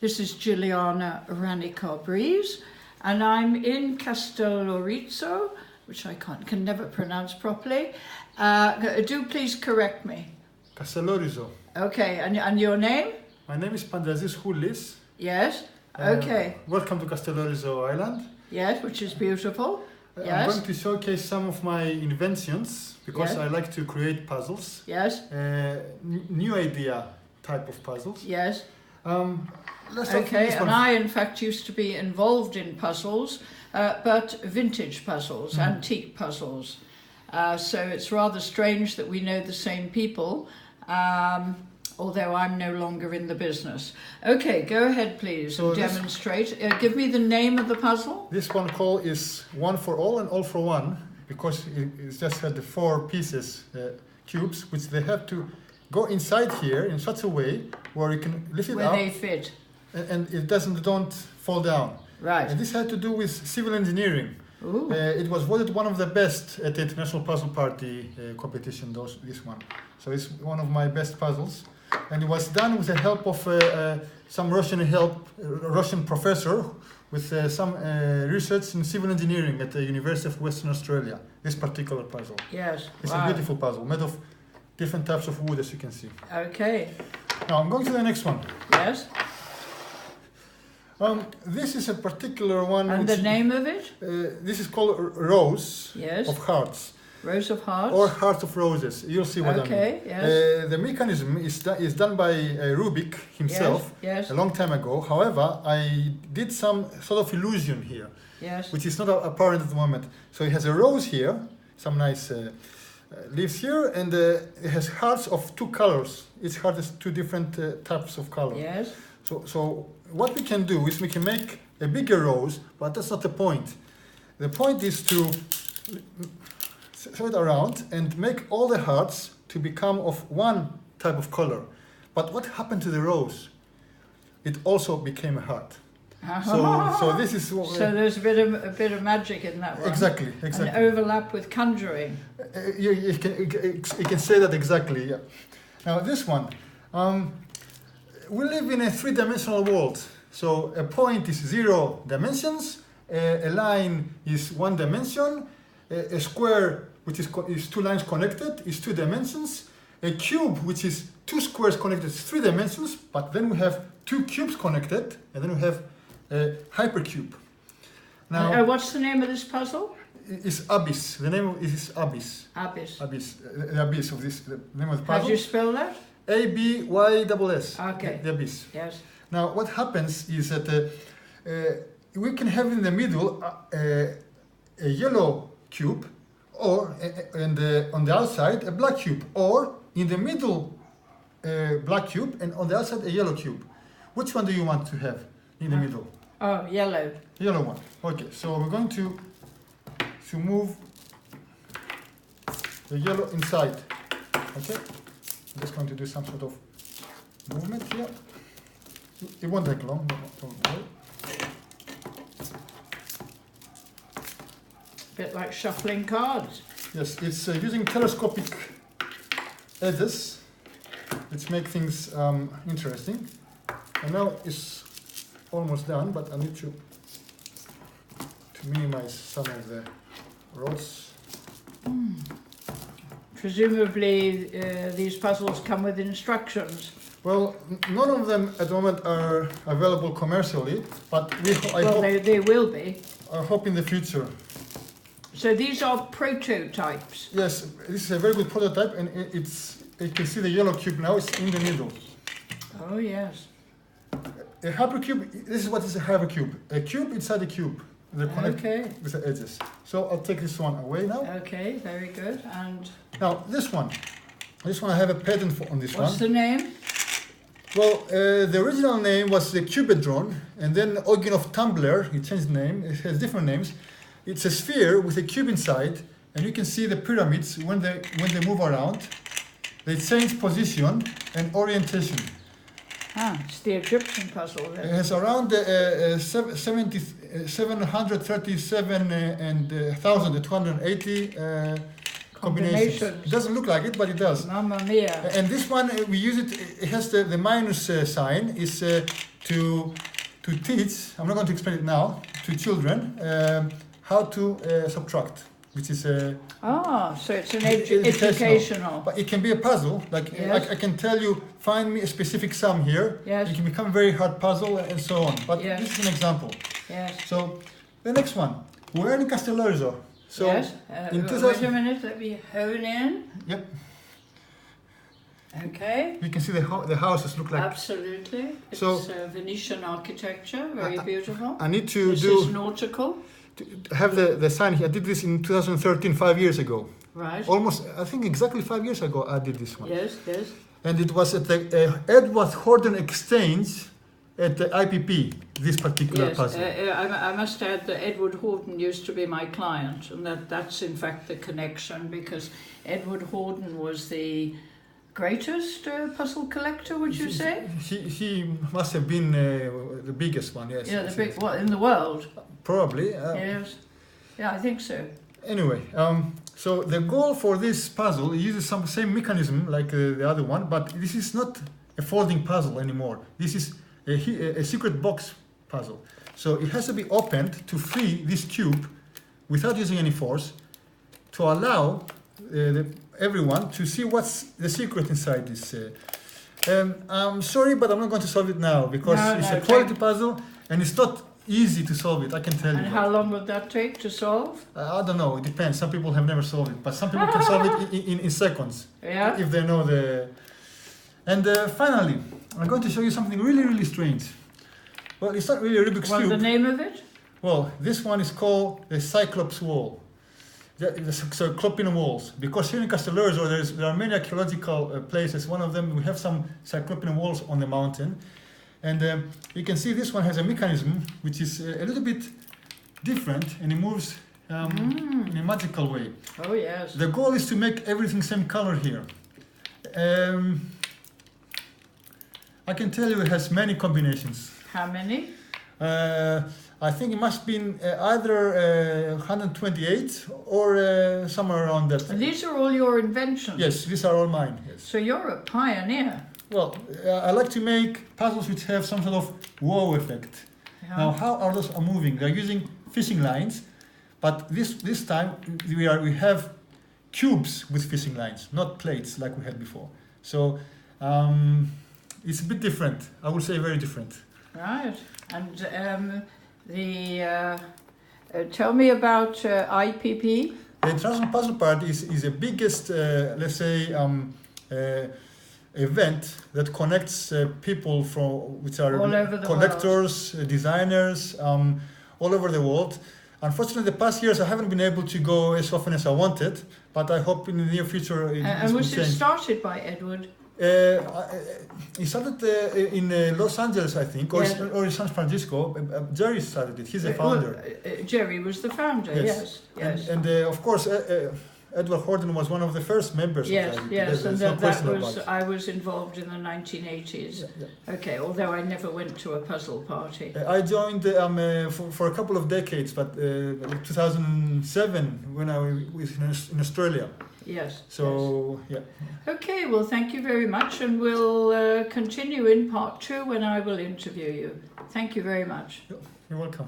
This is Jilliana Ranicar-Breese, and I'm in Kastellorizo, which I can never pronounce properly. Do please correct me. Kastellorizo. Okay, and your name? My name is Pantazis Houlis. Yes. Okay. Welcome to Kastellorizo Island. Yes, which is beautiful. I'm Yes. going to showcase some of my inventions because Yes. I like to create puzzles. Yes. New idea type of puzzles. Yes. Let's start Okay, with this and one. I in fact used to be involved in puzzles, but vintage puzzles, antique puzzles. So it's rather strange that we know the same people, although I'm no longer in the business. Okay, go ahead please So and demonstrate. Give me the name of the puzzle. This one call is one for all and all for one because it just had the 4 pieces, cubes, which they have to go inside here in such a way where you can lift it Where up they fit. and it don't fall down. Right. And this had to do with civil engineering. Ooh. It was voted one of the best at the International Puzzle Party competition, this one. So it's one of my best puzzles. And it was done with the help of some Russian professor with some research in civil engineering at the University of Western Australia, this particular puzzle. Yes. It's Wow. a beautiful puzzle, made of different types of wood, as you can see. Okay. Now I'm going to the next one. Yes. This is a particular one. And the name of it? This is called Rose Yes. of Hearts. Rose of Hearts. Or Hearts of Roses. You'll see what I mean. Okay, yes. The mechanism is done by Rubik himself Yes. a long time ago. However, I did some sort of illusion here, Yes. which is not apparent at the moment. So it has a rose here, some nice leaves here, and it has hearts of 2 colors. Each heart has 2 different types of color. Yes. So what we can do is we can make a bigger rose, but that's not the point. The point is to throw it around and make all the hearts to become of one type of color. But what happened to the rose? It also became a heart. So this is So there's a bit of magic in that one. exactly. An overlap with conjuring. You can say that exactly. Yeah. Now this one, we live in a 3-dimensional world. So a point is 0 dimensions, a line is 1 dimension, a square which is 2 lines connected is 2 dimensions, a cube which is 2 squares connected is 3 dimensions, but then we have 2 cubes connected, and then we have a hypercube. Now, What's the name of this puzzle? it's Abyss. The name of it is Abyss. Abyss. Abyss. The Abyss of this. The name of the How do puzzle. you spell that? ABYSS. Okay. The Abyss. Yes. Now, what happens is that we can have in the middle a yellow cube, or on the outside a black cube, or in the middle black cube, and on the outside a yellow cube. Which one do you want to have in the middle? Oh, yellow. Yellow one. Okay, so we're going to move the yellow inside. Okay, I'm just going to do some sort of movement here. It won't take long. Don't worry. Bit like shuffling cards. Yes, it's using telescopic edges, which make things interesting. And now it's almost done, but I need to minimize some of the rods. Presumably these puzzles come with instructions. Well, none of them at the moment are available commercially, but They will be. I hope in the future. So these are prototypes. Yes, this is a very good prototype, and you can see the yellow cube now. It's in the middle. Oh yes. A hypercube. This is what is a hypercube. A cube inside a cube. They're connected Okay. with the edges. So I'll take this one away now. Okay, very good. And Now this one I have a patent on this what's one. the name? Well, the original name was the Cubedron, and then Eugenov Tumbler, he changed the name. It has different names. It's a sphere with a cube inside, and you can see the pyramids when they move around. They change position and orientation. It's the Egyptian puzzle It then. has around 737,280 combinations. It doesn't look like it, but it does. Mamma mia. And this one, we use it. It has the minus sign. Is to teach. I'm not going to explain it now to children how to subtract, which is a so it's an educational. But it can be a puzzle. Like Yes. I can tell you, find me a specific sum here. Yes. It can become a very hard puzzle and so on. But Yes. this is an example. Yes. So the next one, we're in Kastellorizo. So yes. in Wait a minute, let me hone in. Yep. Okay. You can see the houses look like. Absolutely. It's So- Venetian architecture, very beautiful. I need to This do is nautical, to have the sign here. I did this in 2013, 5 years ago. right? Almost, I think exactly 5 years ago I did this one. Yes, yes. And it was at the Edward Horton Exchange at the IPP, this particular Yes, puzzle. I must add that Edward Horton used to be my client, and that's in fact the connection, because Edward Horton was the greatest puzzle collector, would you say? He must have been the biggest one, yes. Yeah, the yes, big yes. what in the world? Probably. Yes. Yeah, I think so. Anyway, so the goal for this puzzle uses some same mechanism like the other one, but this is not a folding puzzle anymore. This is a secret box puzzle. So it has to be opened to free this cube without using any force to allow everyone to see what's the secret inside this. I'm sorry, but I'm not going to solve it now because it's a quality puzzle and it's not easy to solve it, I can tell you. And how long would that take to solve? I don't know, it depends. Some people have never solved it, but some people can solve it in seconds. Yeah. If they know the... And finally, I'm going to show you something really, really strange. Well, it's not really a Rubik's What's Cube. the name of it? Well, this one is called the Cyclops Wall. The Cyclopean walls. Because here in Kastellorizo there are many archaeological places. One of them, we have some Cyclopean walls on the mountain. And you can see this one has a mechanism which is a little bit different and it moves in a magical way. Oh, yes. The goal is to make everything same color here. I can tell you it has many combinations. How many? I think it must be either 128 or somewhere around that. And these are all your inventions? Yes, these are all mine. Yes. So you're a pioneer. Well, I like to make puzzles which have some sort of wow effect. Yeah. Now, how are those moving? They're using fishing lines, but this time we have cubes with fishing lines, not plates like we had before. So it's a bit different. I would say very different. Right. And tell me about IPP. The International Puzzle Party is the biggest, let's say, event that connects people which are All over the collectors, designers, all over the world. Unfortunately, the past years I haven't been able to go as often as I wanted, but I hope in the near future it And will was it change. started by Edward? He started in Los Angeles, I think, or, Yes. or in San Francisco. Jerry started it. He's the founder. Jerry was the founder, yes. Yes. And of course, Edward Horton was one of the first members Yes, of that. yes, and There's no that question was, about it. I was involved in the 1980s. Yeah. Okay, although I never went to a puzzle party. I joined for a couple of decades, but 2007 when I was in Australia. Yes. So, yes. Okay, well, thank you very much, and we'll continue in part 2 when I will interview you. Thank you very much. You're welcome.